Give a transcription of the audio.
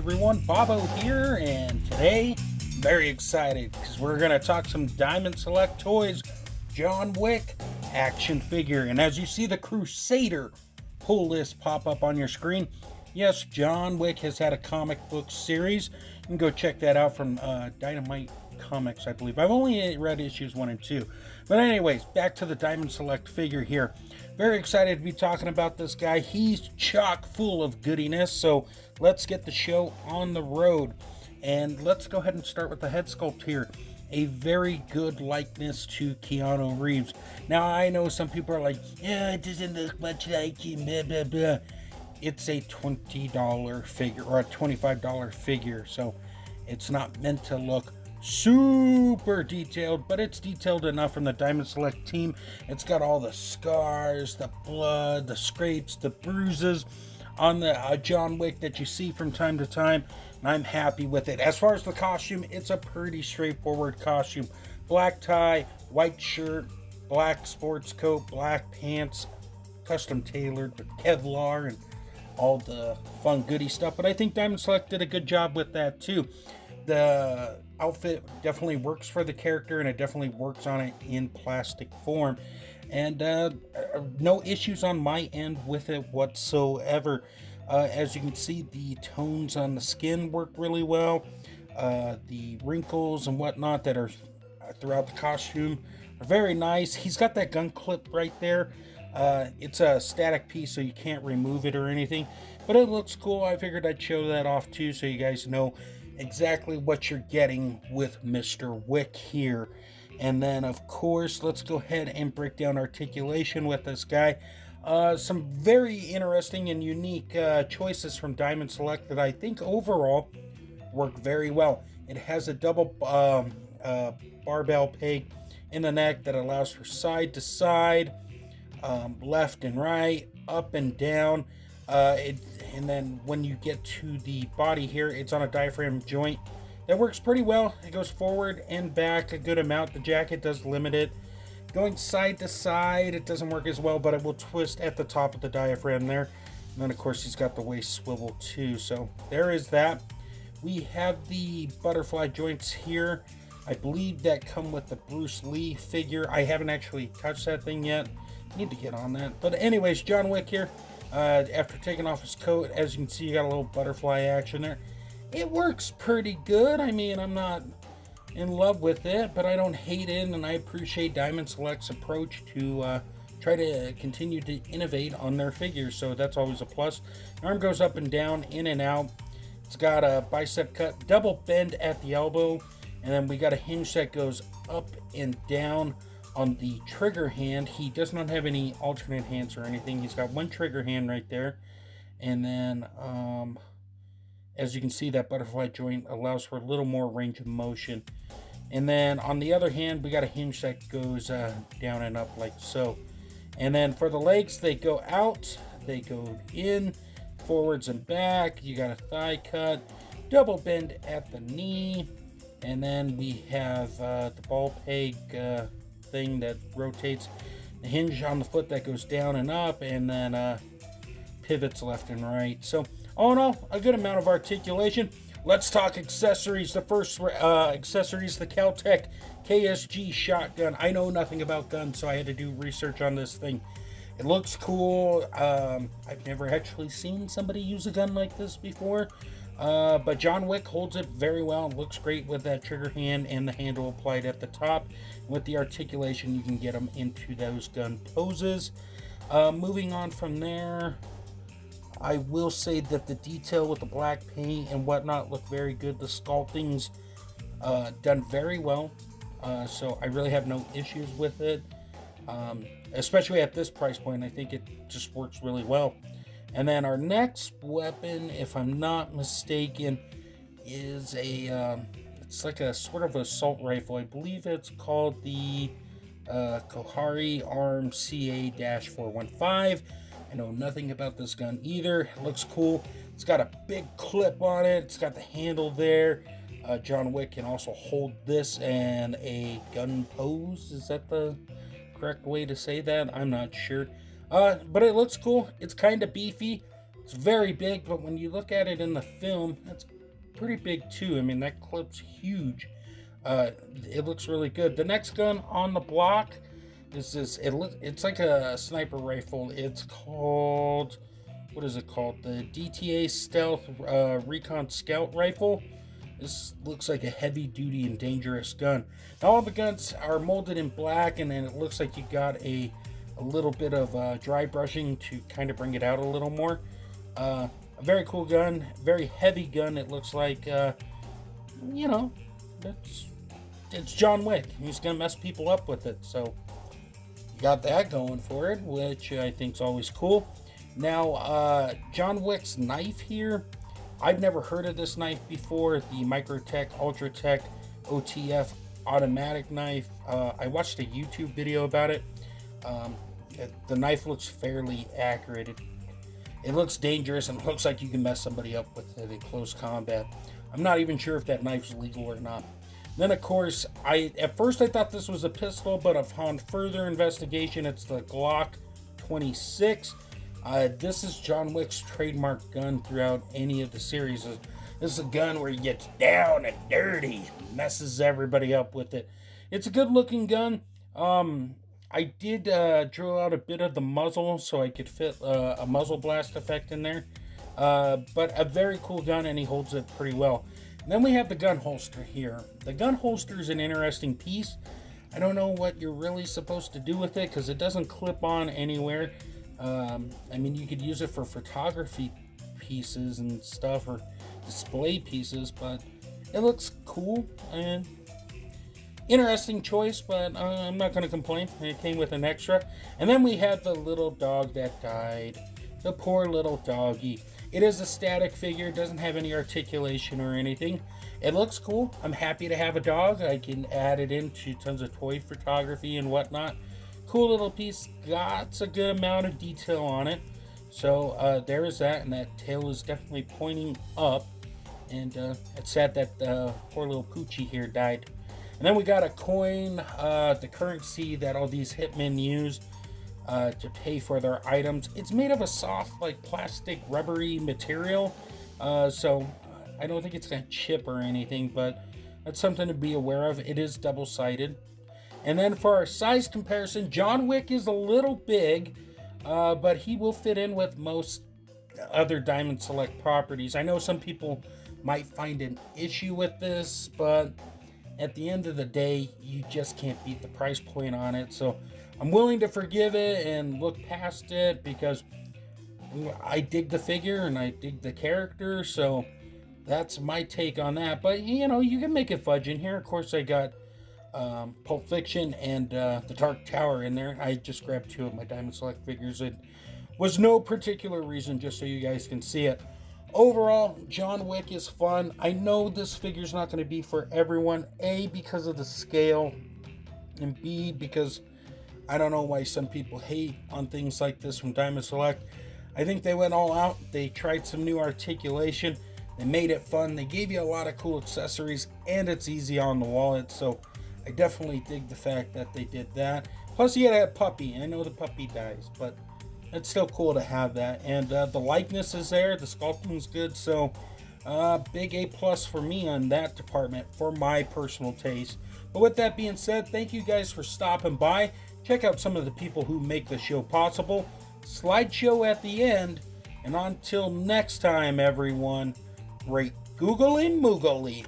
everyone, Babo here, and today I'm very excited because we're going to talk some Diamond Select Toys John Wick action figure. And as you see the Crusader pull list pop up on your screen, yes, John Wick has had a comic book series. You can go check that out from Dynamite Comics, I believe. I've only read issues 1 and 2. But anyways, back to the Diamond Select figure here. Very excited to be talking about this guy. He's chock full of goodiness, so let's get the show on the road. And let's go ahead and start with the head sculpt here. A very good likeness to Keanu Reeves. Now, I know some people are like, yeah, it doesn't look much like him, blah, blah, blah. It's a $20 figure, or a $25 figure, so it's not meant to look super detailed, but it's detailed enough from the Diamond Select team. It's got all the scars, the blood, the scrapes, the bruises on the John Wick that you see from time to time, and I'm happy with it. As far as the costume, it's a pretty straightforward costume. Black tie, white shirt, black sports coat, black pants, custom tailored with Kevlar and all the fun goody stuff, but I think Diamond Select did a good job with that too. The outfit definitely works for the character, and it definitely works on it in plastic form, and no issues on my end with it whatsoever. As you can see, the tones on the skin work really well. The wrinkles and whatnot that are throughout the costume are very nice. He's got that gun clip right there. It's a static piece, so you can't remove it or anything, but it looks cool. I figured I'd show that off too, so you guys know exactly what you're getting with Mr. Wick here. And then, of course, let's go ahead and break down articulation with this guy. Some very interesting and unique choices from Diamond Select that I think overall work very well. It has a double barbell peg in the neck that allows for side to side, left and right, up and down. And then when you get to the body here, it's on a diaphragm joint that works pretty well. It goes forward and back a good amount. The jacket does limit it. Going side to side, it doesn't work as well, but it will twist at the top of the diaphragm there. And then, of course, he's got the waist swivel too. So there is that. We have the butterfly joints here. I believe that come with the Bruce Lee figure. I haven't actually touched that thing yet. Need to get on that. But anyways, John Wick here. After taking off his coat, as you can see, you got a little butterfly action there. It works pretty good. I mean, I'm not in love with it, but I don't hate it, and I appreciate Diamond Select's approach to try to continue to innovate on their figures, so that's always a plus. Arm goes up and down, in and out. It's got a bicep cut, double bend at the elbow, and then we got a hinge that goes up and down on the trigger hand. He does not have any alternate hands or anything. He's got one trigger hand right there. And then, as you can see, that butterfly joint allows for a little more range of motion. And then on the other hand, we got a hinge that goes down and up like so. And then for the legs, they go out, they go in, forwards and back. You got a thigh cut, double bend at the knee. And then we have the ball peg thing that rotates, the hinge on the foot that goes down and up, and then pivots left and right. So all in all, a good amount of articulation. Let's talk accessories. The first accessories, the Caltech KSG shotgun. I know nothing about guns, so I had to do research on this thing. It looks cool. I've never actually seen somebody use a gun like this before. But John Wick holds it very well. It looks great with that trigger hand and the handle applied at the top. With the articulation, you can get them into those gun poses. Moving on from there, I will say that the detail with the black paint and whatnot look very good. The sculpting's done very well. So I really have no issues with it. Especially at this price point, I think it just works really well. And then our next weapon, if I'm not mistaken, is it's like a sort of assault rifle. I believe it's called the Kohari Arm CA-415. I know nothing about this gun either. It looks cool. It's got a big clip on it. It's got the handle there. John Wick can also hold this in a gun pose. Is that the correct way to say that? I'm not sure. But it looks cool. It's kind of beefy. It's very big, but when you look at it in the film, that's pretty big too. I mean, that clip's huge. It looks really good. The next gun on the block is this. It's like a sniper rifle. It's called, what is it called? The DTA Stealth Recon Scout Rifle. This looks like a heavy duty and dangerous gun. Now, all the guns are molded in black, and then it looks like you got a little bit of dry brushing to kind of bring it out a little more. A very cool gun, very heavy gun. It looks like, you know, it's John Wick. He's gonna mess people up with it. So you got that going for it, which I think is always cool. Now, John Wick's knife here. I've never heard of this knife before. The Microtech Ultratech OTF automatic knife. I watched a YouTube video about it. The knife looks fairly accurate. It looks dangerous and looks like you can mess somebody up with it in close combat. I'm not even sure if that knife's legal or not. Then, of course, at first I thought this was a pistol, but upon further investigation, it's the Glock 26. This is John Wick's trademark gun throughout any of the series. This is a gun where he gets down and dirty, messes everybody up with it. It's a good looking gun. I did drill out a bit of the muzzle so I could fit a muzzle blast effect in there. But a very cool gun, and he holds it pretty well. And then we have the gun holster here. The gun holster is an interesting piece. I don't know what you're really supposed to do with it because it doesn't clip on anywhere. I mean, you could use it for photography pieces and stuff, or display pieces, but it looks cool and interesting choice, but I'm not going to complain. It came with an extra. And then we have the little dog that died. The poor little doggy. It is a static figure. It doesn't have any articulation or anything. It looks cool. I'm happy to have a dog. I can add it into tons of toy photography and whatnot. Cool little piece. Got a good amount of detail on it. So there is that, and that tail is definitely pointing up. And it's sad that poor little Poochie here died. And then we got a coin, the currency that all these hitmen use to pay for their items. It's made of a soft, like plastic, rubbery material. So I don't think it's going to chip or anything, but that's something to be aware of. It is double-sided. And then for our size comparison, John Wick is a little big, but he will fit in with most other Diamond Select properties. I know some people might find an issue with this, but at the end of the day, you just can't beat the price point on it. So I'm willing to forgive it and look past it because I dig the figure and I dig the character. So that's my take on that. But, you know, you can make it fudge in here. Of course, I got Pulp Fiction and the Dark Tower in there. I just grabbed two of my Diamond Select figures. It was no particular reason, just so you guys can see it. Overall, John Wick is fun. I know this figure's not going to be for everyone. A, because of the scale, and B, because I don't know why some people hate on things like this from Diamond Select. I think they went all out. They tried some new articulation. They made it fun. They gave you a lot of cool accessories, and it's easy on the wallet. So I definitely dig the fact that they did that. Plus, you had a puppy. I know the puppy dies, but it's still cool to have that. And the likeness is there. The sculpting's good. So big A+ for me on that department for my personal taste. But with that being said, thank you guys for stopping by. Check out some of the people who make the show possible. Slideshow at the end. And until next time, everyone, great googly moogly.